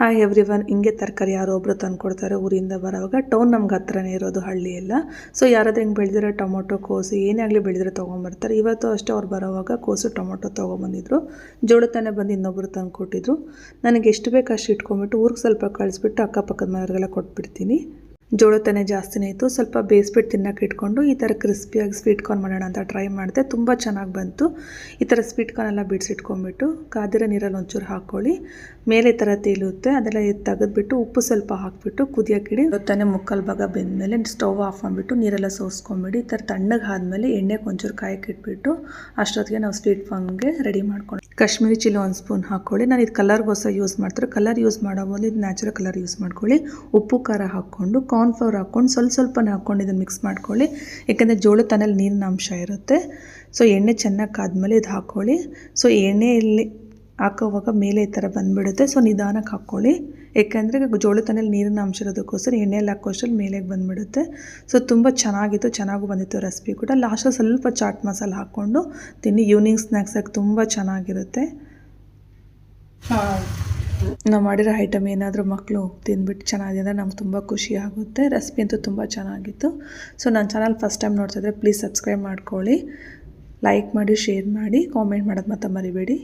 Hi everyone. ಹಿಂಗೆ ತರಕಾರಿ ಯಾರೋ ಒಬ್ಬರು ತಂದುಕೊಡ್ತಾರೆ ಊರಿಂದ ಬರೋವಾಗ. ಟೌನ್ ನಮ್ಗೆ ಹತ್ರನೇ ಇರೋದು, ಹಳ್ಳಿ ಎಲ್ಲ. ಸೊ ಯಾರಾದ್ರೂ ಹಿಂಗೆ ಬೆಳೆದಿರೋ ಟೊಮೊಟೊ, ಕೋಸು ಏನೇ ಆಗಲಿ ಬೆಳೆದಿರೋ ತೊಗೊಂಬರ್ತಾರೆ. ಇವತ್ತು ಅಷ್ಟೇ ಅವ್ರು ಬರೋವಾಗ ಕೋಸು ಟೊಮೊಟೊ ತೊಗೊಂಬಂದಿದ್ರು. ಜೋಳತಾನೆ ಬಂದು ಇನ್ನೊಬ್ಬರು ತಂದು ಕೊಟ್ಟಿದ್ರು. ನನಗೆ ಎಷ್ಟು ಬೇಕು ಅಷ್ಟು ಇಟ್ಕೊಂಡ್ಬಿಟ್ಟು ಊರಿಗೆ ಸ್ವಲ್ಪ ಕಳಿಸ್ಬಿಟ್ಟು ಅಕ್ಕಪಕ್ಕದ ಮನೆಯವ್ರಿಗೆಲ್ಲ ಕೊಟ್ಬಿಡ್ತೀನಿ. ಜೋಳತಾನೆ ಜಾಸ್ತಿನೇ ಇತ್ತು. ಸ್ವಲ್ಪ ಬೇಯಿಸ್ಬಿಟ್ಟು ತಿನ್ನೋಕೆ ಇಟ್ಕೊಂಡು ಈ ಥರ ಕ್ರಿಸ್ಪಿಯಾಗಿ ಸ್ವೀಟ್ ಕಾರ್ನ್ ಮಾಡೋಣ ಅಂತ ಟ್ರೈ ಮಾಡಿದೆ. ತುಂಬ ಚೆನ್ನಾಗಿ ಬಂತು. ಈ ಥರ ಸ್ವೀಟ್ ಕಾರ್ನ್ ಎಲ್ಲ ಬಿಡಿಸಿಟ್ಕೊಂಡ್ಬಿಟ್ಟು ಕಾದಿರೋ ನೀರಲ್ಲಿ ಒಂಚೂರು ಹಾಕ್ಕೊಳ್ಳಿ. ಮೇಲೆ ಈ ಥರ ತೇಲುತ್ತೆ, ಅದೆಲ್ಲ ತೆಗೆದ್ಬಿಟ್ಟು ಉಪ್ಪು ಸ್ವಲ್ಪ ಹಾಕಿಬಿಟ್ಟು ಕುದಿಯೋಕ್ಕಿಡಿ. ತಾನೇ ಮುಕ್ಕಾಲು ಭಾಗ ಬೆಂದಮೇಲೆ ಸ್ಟವ್ ಆಫ್ ಮಾಡಿಬಿಟ್ಟು ನೀರೆಲ್ಲ ಸೋಸ್ಕೊಂಬಿಡಿ. ಈ ಥರ ತಣ್ಣಗೆ ಆದಮೇಲೆ ಎಣ್ಣೆಗೆ ಒಂಚೂರು ಕಾಯಕ್ಕೆ ಇಟ್ಬಿಟ್ಟು ಅಷ್ಟೊತ್ತಿಗೆ ನಾವು ಸ್ವೀಟ್ ಕಾರ್ನ್ಗೆ ರೆಡಿ ಮಾಡ್ಕೊಂಡು ಕಾಶ್ಮೀರಿ ಚಿಲ್ಲಿ 1 ಸ್ಪೂನ್ ಹಾಕ್ಕೊಳ್ಳಿ. ನಾನು ಇದು ಕಲರ್ಗೋಸ್ಕರ ಯೂಸ್ ಮಾಡ್ತಾರೆ. ಕಲರ್ ಯೂಸ್ ಮಾಡೋ ಬದಲು ಇದು ನ್ಯಾಚುರಲ್ ಕಲರ್ ಯೂಸ್ ಮಾಡ್ಕೊಳ್ಳಿ. ಉಪ್ಪು ಖಾರ ಹಾಕ್ಕೊಂಡು ಕಾರ್ನ್ಫ್ಲವರ್ ಹಾಕ್ಕೊಂಡು ಸ್ವಲ್ಪನೇ ಹಾಕ್ಕೊಂಡು ಇದನ್ನು ಮಿಕ್ಸ್ ಮಾಡ್ಕೊಳ್ಳಿ. ಯಾಕೆಂದರೆ ಜೋಳದ ತಾನಲ್ಲಿ ನೀರಿನ ಅಂಶ ಇರುತ್ತೆ. ಸೊ ಎಣ್ಣೆ ಚೆನ್ನಾಗಿ ಕಾದ್ಮೇಲೆ ಇದು ಹಾಕ್ಕೊಳ್ಳಿ. ಸೊ ಎಣ್ಣೆಯಲ್ಲಿ ಹಾಕೋವಾಗ ಮೇಲೆ ಈ ಥರ ಬಂದುಬಿಡುತ್ತೆ. ಸೊ ನಿಧಾನಕ್ಕೆ ಹಾಕ್ಕೊಳ್ಳಿ. ಏಕೆಂದರೆ ಜೋಳದ ತಾನಲ್ಲಿ ನೀರಿನ ಅಂಶ ಇರೋದಕ್ಕೋಸ್ಕರ ಎಣ್ಣೆಯಲ್ಲಿ ಹಾಕೋಷ್ಟರಲ್ಲಿ ಮೇಲೆಗೆ ಬಂದುಬಿಡುತ್ತೆ. ಸೊ ತುಂಬ ಚೆನ್ನಾಗಿತ್ತು, ಚೆನ್ನಾಗೂ ಬಂದಿತ್ತು ರೆಸಿಪಿ ಕೂಡ. ಲಾಸ್ಟಲ್ಲಿ ಸ್ವಲ್ಪ ಚಾಟ್ ಮಸಾಲ ಹಾಕ್ಕೊಂಡು ತಿನ್ನಿ. ಈವ್ನಿಂಗ್ ಸ್ನ್ಯಾಕ್ಸಾಗಿ ತುಂಬ ಚೆನ್ನಾಗಿರುತ್ತೆ. ನಾವು ಮಾಡಿರೋ ಐಟಮ್ ಏನಾದರೂ ಮಕ್ಕಳು ತಿಂದ್ಬಿಟ್ಟು ಚೆನ್ನಾಗಿದೆ ನಮ್ಗೆ ತುಂಬ ಖುಷಿ ಆಗುತ್ತೆ. ರೆಸಿಪಿ ಅಂತೂ ತುಂಬ ಚೆನ್ನಾಗಿತ್ತು. ಸೊ ನನ್ನ ಚಾನಲ್ ಫಸ್ಟ್ ಟೈಮ್ ನೋಡ್ತಿದ್ರೆ ಪ್ಲೀಸ್ ಸಬ್ಸ್ಕ್ರೈಬ್ ಮಾಡ್ಕೊಳ್ಳಿ, ಲೈಕ್ ಮಾಡಿ, ಶೇರ್ ಮಾಡಿ, ಕಾಮೆಂಟ್ ಮಾಡೋದು ಮಾತ್ರ ಮರಿಬೇಡಿ.